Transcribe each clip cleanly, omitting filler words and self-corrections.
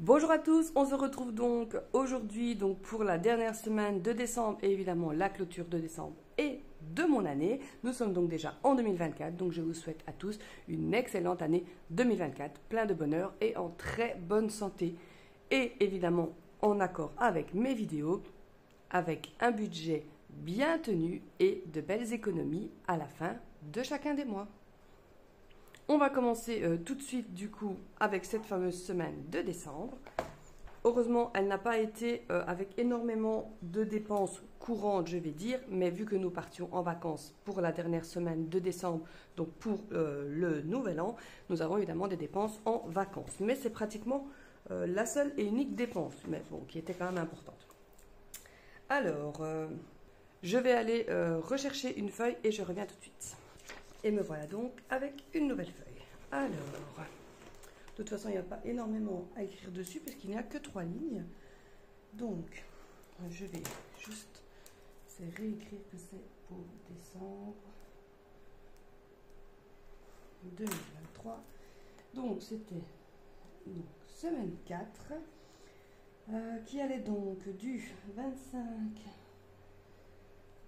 Bonjour à tous, on se retrouve donc aujourd'hui pour la dernière semaine de décembre et évidemment la clôture de décembre et de mon année. Nous sommes donc déjà en 2024, donc je vous souhaite à tous une excellente année 2024, plein de bonheur et en très bonne santé. Et évidemment en accord avec mes vidéos, avec un budget bien tenu et de belles économies à la fin de chacun des mois. On va commencer tout de suite du coup avec cette fameuse semaine de décembre. Heureusement, elle n'a pas été avec énormément de dépenses courantes, je vais dire, mais vu que nous partions en vacances pour la dernière semaine de décembre, donc pour le nouvel an, nous avons évidemment des dépenses en vacances. Mais c'est pratiquement la seule et unique dépense, mais bon, qui était quand même importante. Alors, je vais aller rechercher une feuille et je reviens tout de suite. Et me voilà donc avec une nouvelle feuille. Alors, de toute façon, il n'y a pas énormément à écrire dessus puisqu'il n'y a que 3 lignes. Donc, je vais juste réécrire que c'est pour décembre 2023. Donc, c'était semaine 4 qui allait donc du 25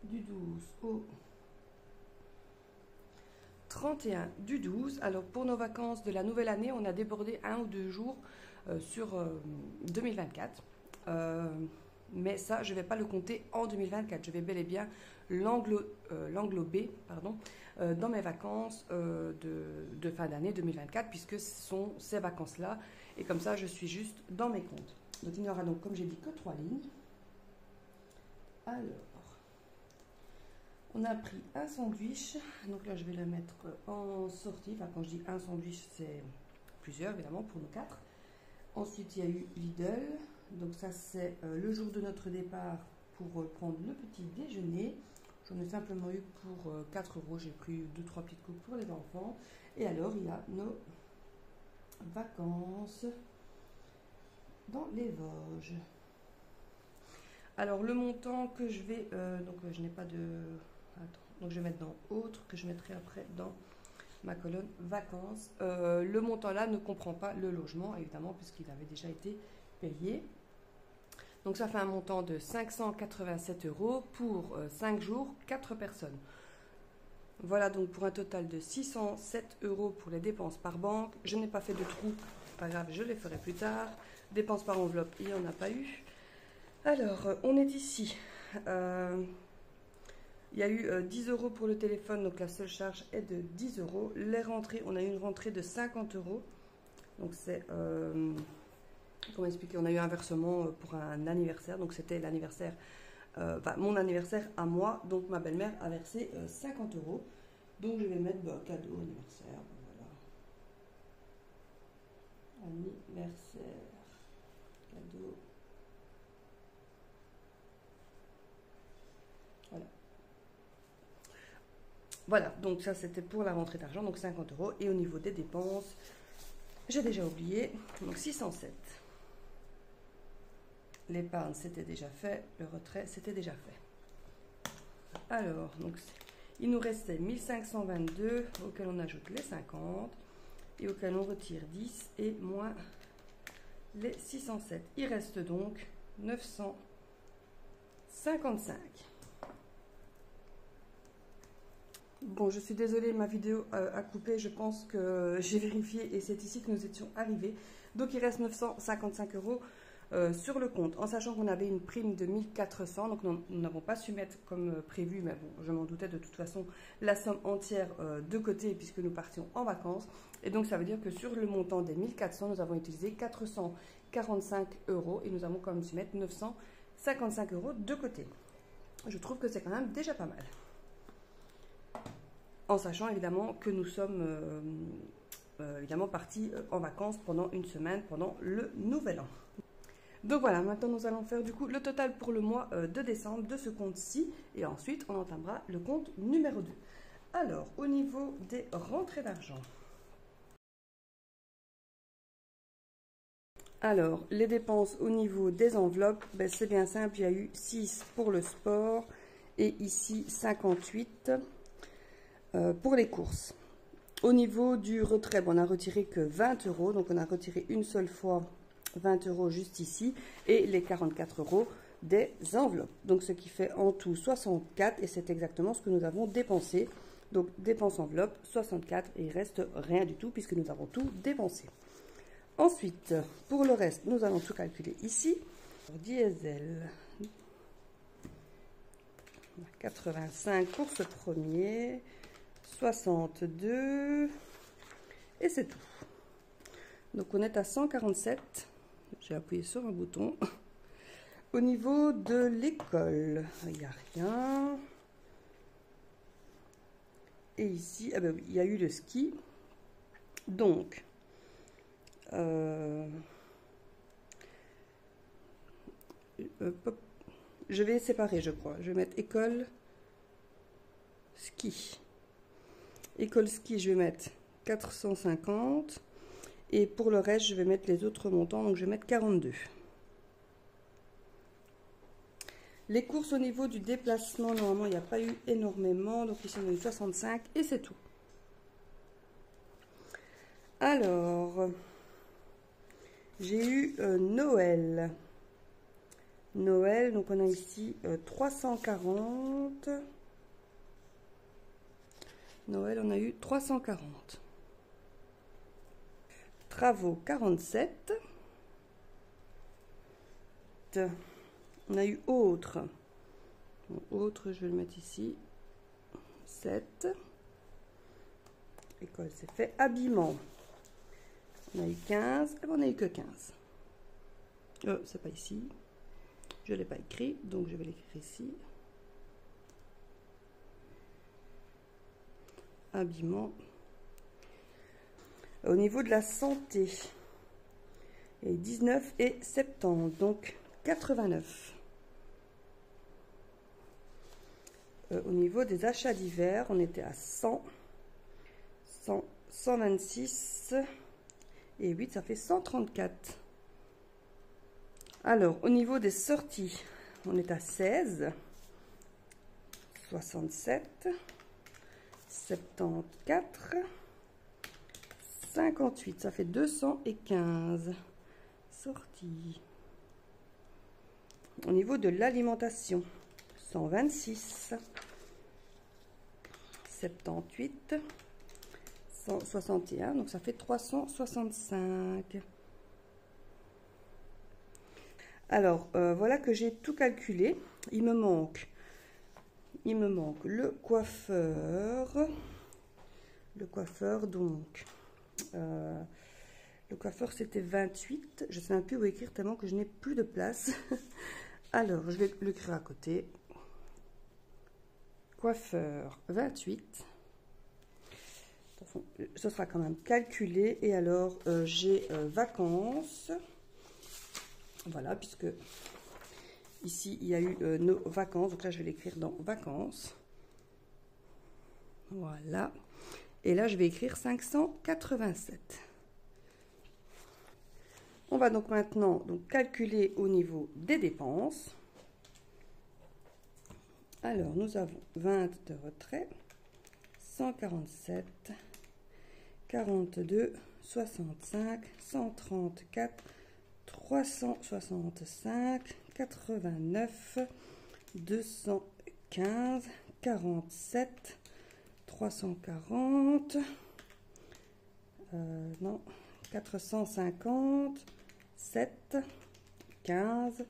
du 12 au 31 du 12. Alors pour nos vacances de la nouvelle année, on a débordé 1 ou 2 jours sur 2024. Mais ça, je ne vais pas le compter en 2024. Je vais bel et bien l'englober dans mes vacances de fin d'année 2024, puisque ce sont ces vacances-là. Et comme ça, je suis juste dans mes comptes. Donc il n'y aura donc, comme j'ai dit, que 3 lignes. Alors, on a pris un sandwich, donc là je vais le mettre en sortie, enfin quand je dis un sandwich c'est plusieurs évidemment pour nous 4. Ensuite il y a eu Lidl, donc ça c'est le jour de notre départ pour prendre le petit déjeuner. J'en ai simplement eu pour 4 €, j'ai pris 2-3 petites coupes pour les enfants. Et alors il y a nos vacances dans les Vosges. Alors le montant que je vais, je n'ai pas de... Attends, donc je vais mettre dans autre, que je mettrai après dans ma colonne vacances. Le montant là ne comprend pas le logement, évidemment, puisqu'il avait déjà été payé. Donc ça fait un montant de 587 € pour 5 jours, 4 personnes. Voilà donc pour un total de 607 € pour les dépenses par banque. Je n'ai pas fait de trou, pas grave, je les ferai plus tard. Dépenses par enveloppe, il n'y en a pas eu. Alors, on est ici. Il y a eu 10 € pour le téléphone, donc la seule charge est de 10 €. Les rentrées, on a eu une rentrée de 50 €. Donc c'est, comment expliquer, on a eu un versement pour un anniversaire, donc c'était l'anniversaire, mon anniversaire à moi, donc ma belle-mère a versé 50 €. Donc je vais mettre cadeau anniversaire, voilà. Anniversaire, cadeau. Voilà, donc ça c'était pour la rentrée d'argent, donc 50 €. Et au niveau des dépenses, j'ai déjà oublié, donc 607. L'épargne c'était déjà fait, le retrait c'était déjà fait. Alors, donc il nous restait 1522, auquel on ajoute les 50, et auquel on retire 10, et moins les 607. Il reste donc 955. Bon, je suis désolée, ma vidéo a coupé, je pense que j'ai vérifié et c'est ici que nous étions arrivés. Donc il reste 955 € sur le compte, en sachant qu'on avait une prime de 1400, donc nous n'avons pas su mettre comme prévu, mais bon, je m'en doutais de toute façon, la somme entière de côté puisque nous partions en vacances. Et donc ça veut dire que sur le montant des 1400, nous avons utilisé 445 € et nous avons quand même su mettre 955 € de côté. Je trouve que c'est quand même déjà pas mal. En sachant évidemment que nous sommes évidemment partis en vacances pendant une semaine, pendant le nouvel an. Donc voilà, maintenant nous allons faire du coup le total pour le mois de décembre de ce compte-ci. Et ensuite on entamera le compte numéro 2. Alors, au niveau des rentrées d'argent. Alors, les dépenses au niveau des enveloppes, c'est bien simple, il y a eu 6 pour le sport et ici 58 pour les courses. Au niveau du retrait, on n'a retiré que 20 €, donc on a retiré une seule fois 20 € juste ici et les 44 € des enveloppes. Donc ce qui fait en tout 64 et c'est exactement ce que nous avons dépensé. Donc dépense enveloppe 64 et il reste rien du tout puisque nous avons tout dépensé. Ensuite, pour le reste, nous allons tout calculer ici. Diesel 85 pour ce premier, 62 et c'est tout. Donc on est à 147. J'ai appuyé sur un bouton. Au niveau de l'école, il n'y a rien. Et ici, ah ben oui, il y a eu le ski. Donc, je vais séparer, je crois. Je vais mettre école, ski. École ski, je vais mettre 450. Et pour le reste, je vais mettre les autres montants. Donc, je vais mettre 42. Les courses au niveau du déplacement, normalement, il n'y a pas eu énormément. Donc, ici, on a eu 65 et c'est tout. Alors, j'ai eu Noël. Noël, donc on a ici 340. Noël, on a eu 340. Travaux, 47. On a eu autre. Bon, autre, je vais le mettre ici. 7. École, c'est fait. Habillement. On a eu 15. Et on n'a eu que 15. C'est pas ici. Je ne l'ai pas écrit, donc je vais l'écrire ici. Habillement. Au niveau de la santé, et 19 et 70, donc 89. Au niveau des achats divers, on était à 100, 100, 126 et 8, ça fait 134. Alors, au niveau des sorties, on est à 16, 67, 74, 58, ça fait 215 sorties. Au niveau de l'alimentation, 126, 78, 161, donc ça fait 365. Alors, voilà que j'ai tout calculé. Il me manque le coiffeur. Le coiffeur, donc, le coiffeur, c'était 28. Je ne sais même plus où écrire tellement que je n'ai plus de place. Alors, je vais l'écrire à côté. Coiffeur, 28. Ce sera quand même calculé. Et alors, j'ai vacances. Voilà, puisque ici, il y a eu nos vacances. Donc là, je vais l'écrire dans vacances. Voilà. Et là, je vais écrire 587. On va donc maintenant calculer au niveau des dépenses. Alors, nous avons 20 de retrait, 147, 42, 65, 134, 365, 89, 215, 47, 340, non, 450, 7, 15,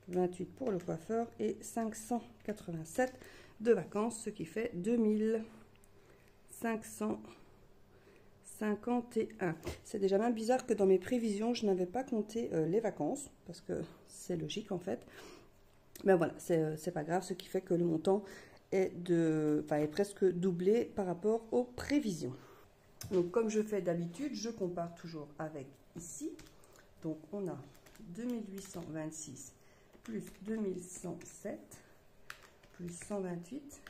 28 pour le coiffeur et 587 de vacances, ce qui fait 2551. C'est déjà même bizarre que dans mes prévisions, je n'avais pas compté les vacances, parce que c'est logique en fait. Mais voilà, c'est pas grave, ce qui fait que le montant est presque doublé par rapport aux prévisions. Donc comme je fais d'habitude, je compare toujours avec ici. Donc on a 2826 plus 2107 plus 128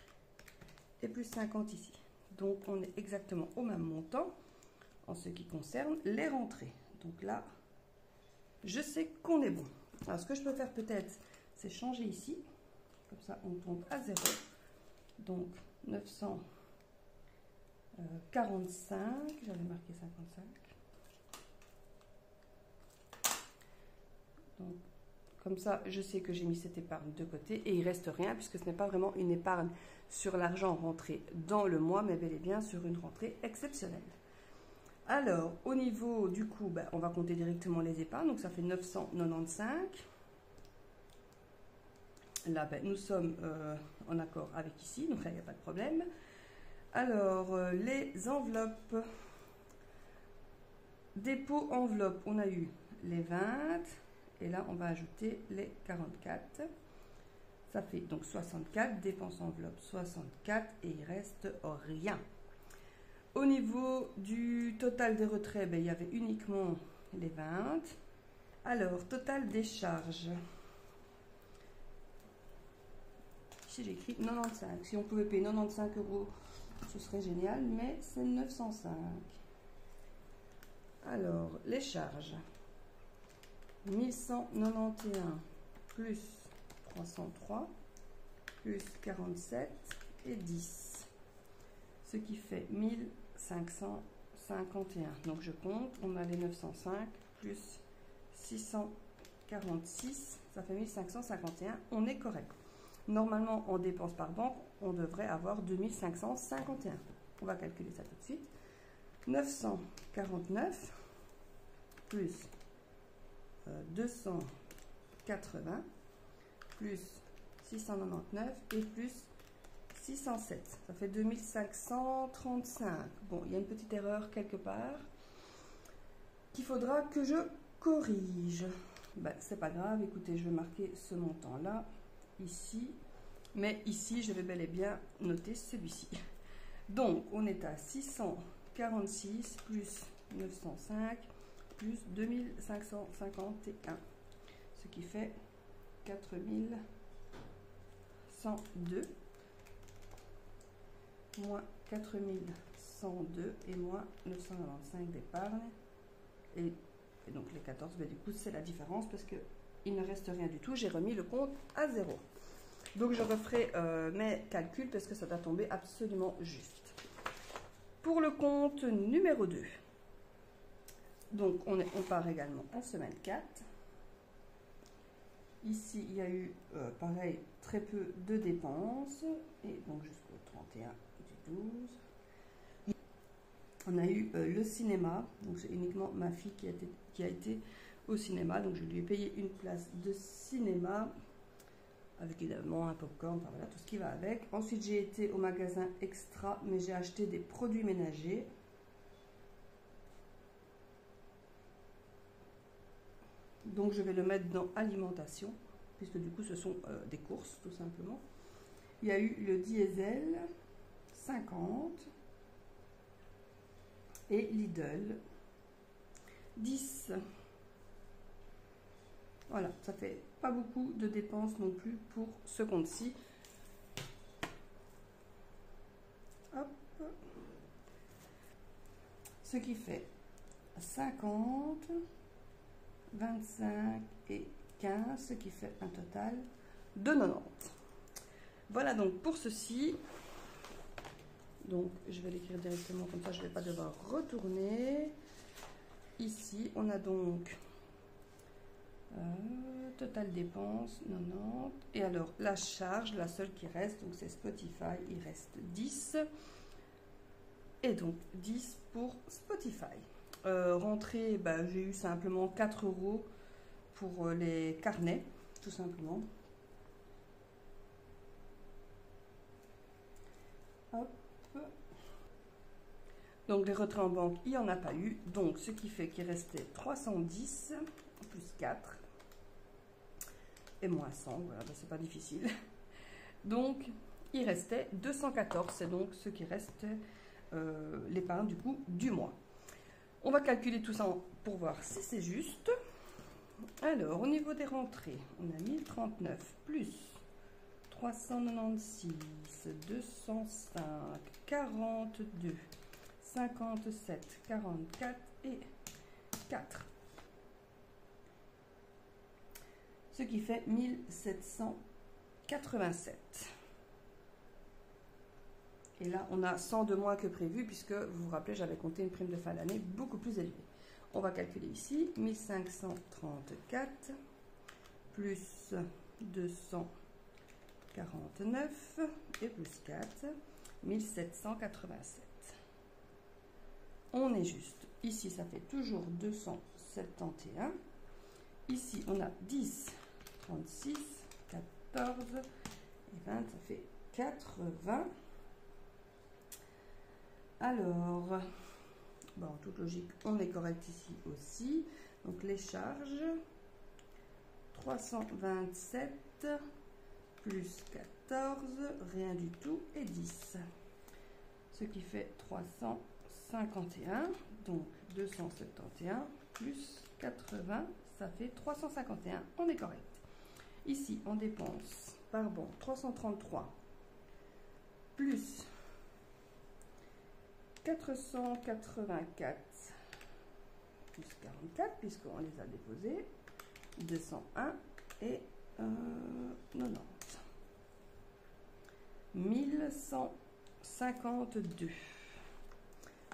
et plus 50 ici. Donc on est exactement au même montant en ce qui concerne les rentrées. Donc là, je sais qu'on est bon. Alors ce que je peux faire peut-être, c'est changer ici. Comme ça, on tombe à 0. Donc 945, j'avais marqué 55. Comme ça, je sais que j'ai mis cette épargne de côté et il reste rien puisque ce n'est pas vraiment une épargne sur l'argent rentré dans le mois, mais bel et bien sur une rentrée exceptionnelle. Alors, au niveau du coût, ben, on va compter directement les épargnes, donc ça fait 995. Là, ben, nous sommes en accord avec ici, donc là, il n'y a pas de problème. Alors, les enveloppes. Dépôt enveloppe, on a eu les 20. Et là, on va ajouter les 44. Ça fait donc 64. Dépenses enveloppe, 64. Et il reste rien. Au niveau du total des retraits, ben, il y avait uniquement les 20. Alors, total des charges. Ici, j'écris 95. Si on pouvait payer 95 €, ce serait génial, mais c'est 905. Alors, les charges. 1191 plus 303 plus 47 et 10. Ce qui fait 1551. Donc, je compte. On a les 905 plus 646. Ça fait 1551. On est correct. Normalement, en dépenses par banque, on devrait avoir 2551. On va calculer ça tout de suite. 949 plus 280 plus 699 et plus 607. Ça fait 2535. Bon, il y a une petite erreur quelque part qu'il faudra que je corrige. Ben, c'est pas grave. Écoutez, je vais marquer ce montant-là ici. Mais ici, je vais bel et bien noter celui-ci. Donc, on est à 646 plus 905 plus 2551, ce qui fait 4102 moins 4102 et moins 995 d'épargne. Et donc les 14, ben du coup, c'est la différence parce qu'il ne reste rien du tout. J'ai remis le compte à 0. Donc, je referai mes calculs parce que ça doit tomber absolument juste. Pour le compte numéro 2, donc on part également en semaine 4. Ici, il y a eu, pareil, très peu de dépenses. Et donc, jusqu'au 31 du 12. On a eu le cinéma. Donc, c'est uniquement ma fille qui a été au cinéma. Donc, je lui ai payé une place de cinéma. Avec évidemment un popcorn, enfin voilà, tout ce qui va avec. Ensuite, j'ai été au magasin Extra, mais j'ai acheté des produits ménagers. Donc, je vais le mettre dans alimentation, puisque du coup, ce sont des courses, tout simplement. Il y a eu le diesel, 50. Et Lidl, 10. Voilà, ça fait pas beaucoup de dépenses non plus pour ce compte-ci. Hop. Ce qui fait 50, 25 et 15, ce qui fait un total de 90. Voilà donc pour ceci. Donc je vais l'écrire directement comme ça, je ne vais pas devoir retourner. Ici, on a donc total dépenses 90. Et alors la charge, la seule qui reste, donc c'est Spotify, il reste 10. Et donc 10 pour Spotify. Rentrée, bah, j'ai eu simplement 4 € pour les carnets, tout simplement. Hop. Donc les retraits en banque, il n'y en a pas eu. Donc ce qui fait qu'il restait 310 plus 4 et moins 100. Voilà, ben, c'est pas difficile. Donc il restait 214. C'est donc ce qui reste l'épargne du coup du mois. On va calculer tout ça pour voir si c'est juste. Alors au niveau des rentrées, on a 1039 plus 396, 205, 42, 57, 44 et 4. Ce qui fait 1787. Et là, on a 100 de moins que prévu, puisque, vous vous rappelez, j'avais compté une prime de fin d'année beaucoup plus élevée. On va calculer ici, 1534 plus 249 et plus 4, 1787. On est juste. Ici, ça fait toujours 271. Ici, on a 10, 36, 14 et 20, ça fait 80. Alors, bon, en toute logique, on est correct ici aussi. Donc, les charges, 327 plus 14, rien du tout, et 10. Ce qui fait 351. Donc, 271 plus 80, ça fait 351. On est correct. Ici, on dépense, pardon, 333 plus 484 plus 44, puisqu'on les a déposés, 201 et 90. 1152.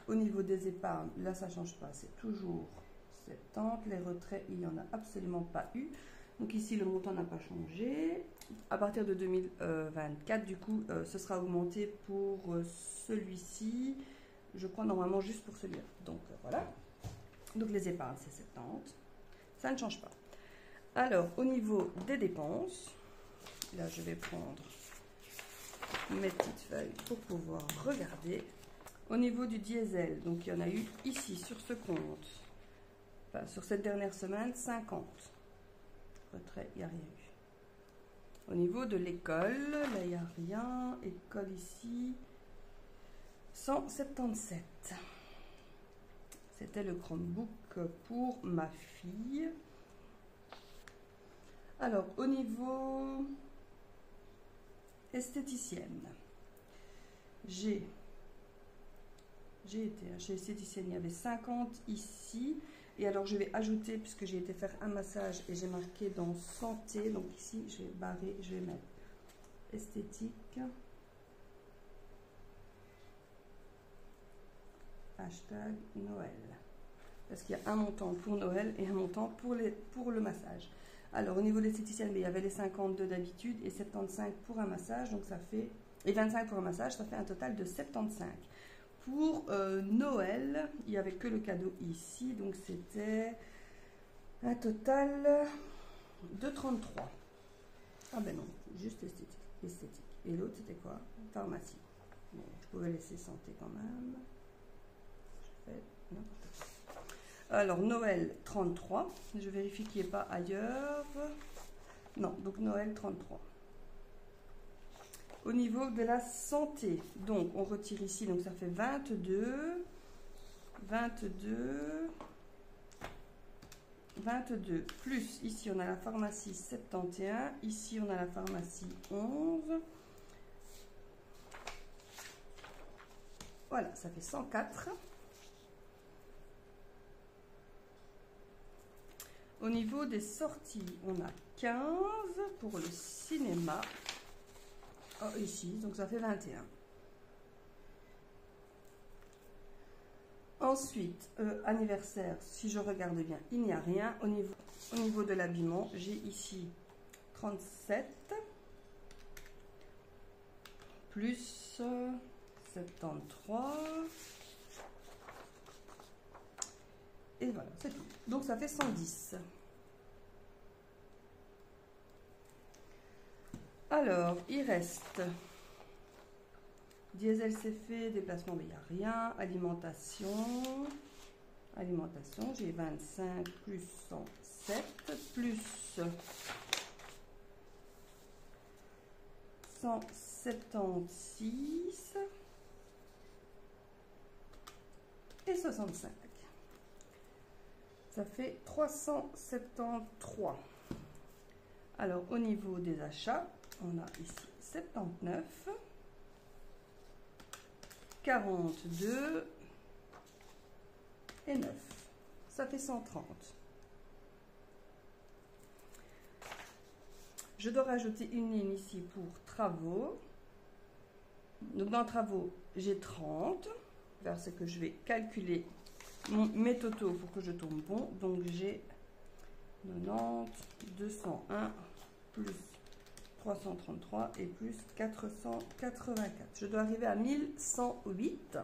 Au niveau des épargnes, là ça ne change pas, c'est toujours 70. Les retraits, il n'y en a absolument pas eu. Donc ici, le montant n'a pas changé. À partir de 2024, du coup, ce sera augmenté pour celui-ci. Je crois normalement juste pour celui-là. Donc voilà. Donc les épargnes, c'est 70. Ça ne change pas. Alors, au niveau des dépenses, là, je vais prendre mes petites feuilles pour pouvoir regarder. Au niveau du diesel, donc il y en a eu ici sur ce compte, enfin, sur cette dernière semaine, 50. Retrait, il n'y a rien eu. Au niveau de l'école, là, il n'y a rien. École ici, 177. C'était le Chromebook pour ma fille. Alors, au niveau esthéticienne, j'ai été chez esthéticienne, il y avait 50 ici. Et alors, je vais ajouter, puisque j'ai été faire un massage et j'ai marqué dans santé. Donc ici, je vais barrer, je vais mettre esthétique. Hashtag Noël. Parce qu'il y a un montant pour Noël et un montant pour le massage. Alors, au niveau de l'esthéticienne, il y avait les 52 d'habitude et 75 pour un massage. Donc, ça fait... Et 25 pour un massage, ça fait un total de 75. Pour Noël, il n'y avait que le cadeau ici. Donc, c'était un total de 33. Ah ben non, juste esthétique. Et l'autre, c'était quoi? Pharmacie. Bon, je pouvais laisser santé quand même. Je fais n'importe quoi. Alors, Noël 33. Je vérifie qu'il n'y ait pas ailleurs. Non, donc Noël 33. Au niveau de la santé, donc on retire ici, donc ça fait 22. 22. Plus, ici on a la pharmacie 71. Ici on a la pharmacie 11. Voilà, ça fait 104. Au niveau des sorties, on a 15 pour le cinéma. Oh, ici, donc ça fait 21. Ensuite, anniversaire, si je regarde bien, il n'y a rien. Au niveau de l'habillement, j'ai ici 37 plus 73. Et voilà, c'est tout. Donc ça fait 110. Alors, il reste diesel, c'est fait, déplacement, mais il n'y a rien. Alimentation, j'ai 25 plus 107 plus 176 et 65. Ça fait 373. Alors, au niveau des achats, on a ici 79, 42 et 9. Ça fait 130. Je dois rajouter une ligne ici pour travaux. Donc, dans travaux, j'ai 30. Vers ce que je vais calculer mes totaux pour que je tombe bon. Donc, j'ai 90, 201, plus 333 et plus 484. Je dois arriver à 1108.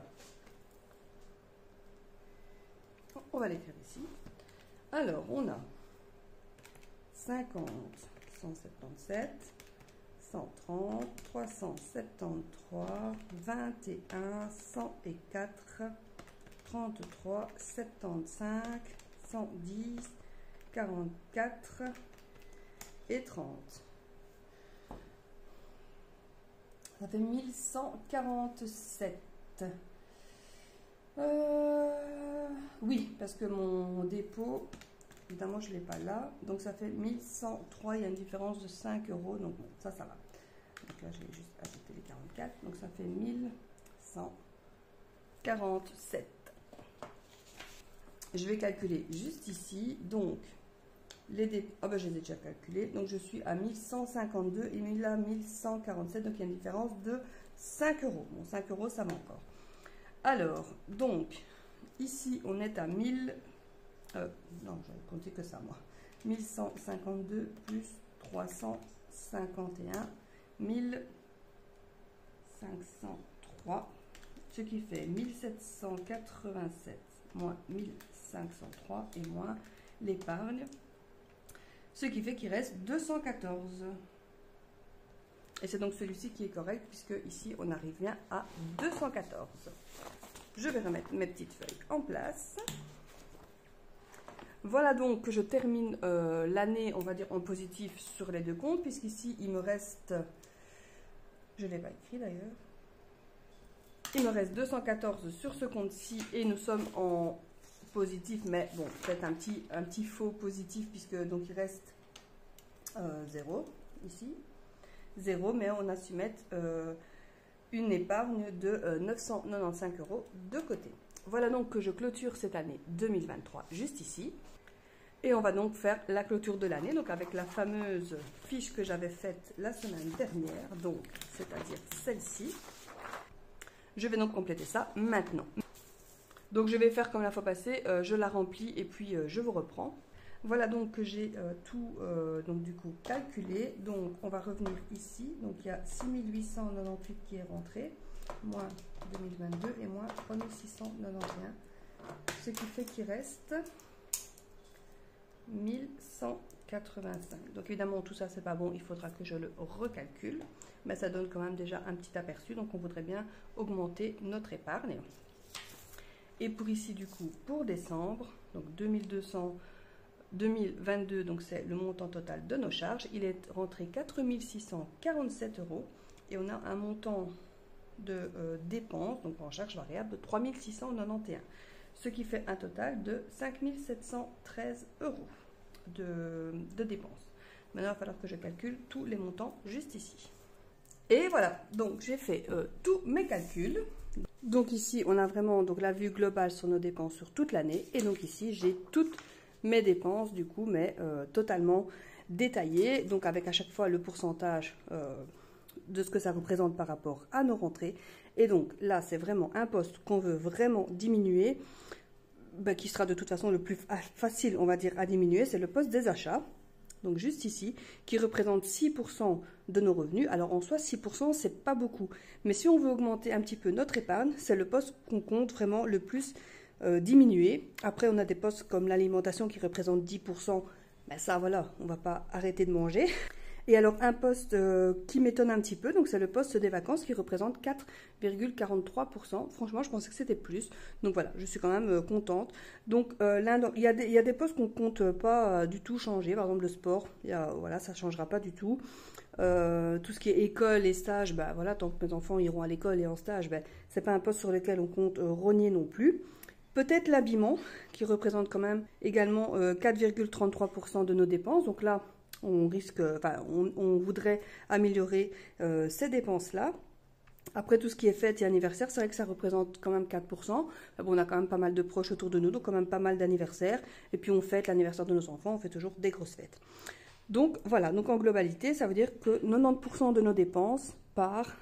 On va l'écrire ici. Alors, on a 50, 177, 130, 373, 21, 104, 33, 75, 110, 44 et 30. Ça fait 1147. Oui, parce que mon dépôt, évidemment, je ne l'ai pas là. Donc, ça fait 1103. Il y a une différence de 5 euros. Donc, bon, ça va. Donc, là, j'ai juste ajouté les 44. Donc, ça fait 1147. Je vais calculer juste ici. Donc, je les ai déjà calculés. Donc, je suis à 1152 et là, 1147. Donc, il y a une différence de 5 euros. Bon, 5 euros, ça va encore. Alors, donc, ici, on est à 1000... non, j'avais compté que ça, moi. 1152 plus 351, 1503, ce qui fait 1787 moins 1503 et moins l'épargne, ce qui fait qu'il reste 214. Et c'est donc celui-ci qui est correct, puisque ici, on arrive bien à 214. Je vais remettre mes petites feuilles en place. Voilà donc que je termine l'année, on va dire, en positif sur les deux comptes, puisqu'ici, il me reste... Je ne l'ai pas écrit d'ailleurs. Il me reste 214 sur ce compte-ci et nous sommes en positif, mais bon, peut-être un petit faux positif, puisque donc il reste 0 ici. 0, mais on a su mettre une épargne de 995 euros de côté. Voilà donc que je clôture cette année 2023 juste ici. Et on va donc faire la clôture de l'année, donc avec la fameuse fiche que j'avais faite la semaine dernière, donc c'est-à-dire celle-ci. Je vais donc compléter ça maintenant. Donc je vais faire comme la fois passée, je la remplis et puis je vous reprends. Voilà donc que j'ai tout donc du coup calculé. Donc on va revenir ici. Donc il y a 6898 qui est rentré, moins 2022 et moins 3691. Ce qui fait qu'il reste 1185. Donc évidemment tout ça c'est pas bon, il faudra que je le recalcule. Mais ça donne quand même déjà un petit aperçu. Donc on voudrait bien augmenter notre épargne. Et pour ici du coup pour décembre, donc 2022, donc c'est le montant total de nos charges. Il est rentré 4647 euros et on a un montant de dépenses, donc en charge variable, de 3691. Ce qui fait un total de 5713 euros de dépenses. Maintenant, il va falloir que je calcule tous les montants juste ici. Et voilà, donc j'ai fait tous mes calculs. Donc ici, on a vraiment donc la vue globale sur nos dépenses sur toute l'année. Et donc ici, j'ai toutes mes dépenses, du coup, mais totalement détaillées. Donc avec à chaque fois le pourcentage de ce que ça représente par rapport à nos rentrées. Et donc là, c'est vraiment un poste qu'on veut vraiment diminuer, qui sera de toute façon le plus facile, on va dire, à diminuer. C'est le poste des achats. Donc juste ici, qui représente 6% de nos revenus. Alors en soi, 6%, c'est pas beaucoup. Mais si on veut augmenter un petit peu notre épargne, c'est le poste qu'on compte vraiment le plus diminuer. Après, on a des postes comme l'alimentation qui représente 10%. Ben ça, voilà, on va pas arrêter de manger. Et alors, un poste qui m'étonne un petit peu, donc c'est le poste des vacances qui représente 4,43%. Franchement, je pensais que c'était plus. Donc voilà, je suis quand même contente. Donc, il y a des postes qu'on ne compte pas du tout changer. Par exemple, le sport, voilà, ça ne changera pas du tout. Tout ce qui est école et stage, bah, voilà, tant que mes enfants iront à l'école et en stage, bah, ce n'est pas un poste sur lequel on compte rogner non plus. Peut-être l'habillement, qui représente quand même également 4,33% de nos dépenses. Donc là, on risque, on voudrait améliorer ces dépenses-là. Après, tout ce qui est fête et anniversaire, c'est vrai que ça représente quand même 4%. Bon, on a quand même pas mal de proches autour de nous, donc quand même pas mal d'anniversaires. Et puis, on fête l'anniversaire de nos enfants, on fait toujours des grosses fêtes. Donc, voilà. Donc, en globalité, ça veut dire que 90% de nos dépenses part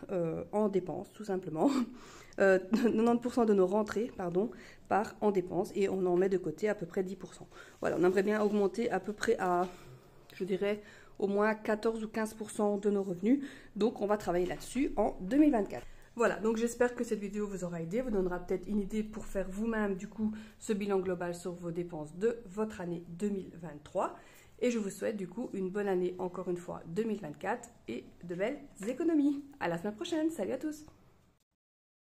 en dépenses, tout simplement. 90% de nos rentrées, pardon, part en dépenses et on en met de côté à peu près 10%. Voilà, on aimerait bien augmenter à peu près à, je dirais, au moins 14 ou 15% de nos revenus. Donc, on va travailler là-dessus en 2024. Voilà, donc j'espère que cette vidéo vous aura aidé, vous donnera peut-être une idée pour faire vous-même, du coup, ce bilan global sur vos dépenses de votre année 2023. Et je vous souhaite, du coup, une bonne année, encore une fois, 2024 et de belles économies. À la semaine prochaine. Salut à tous!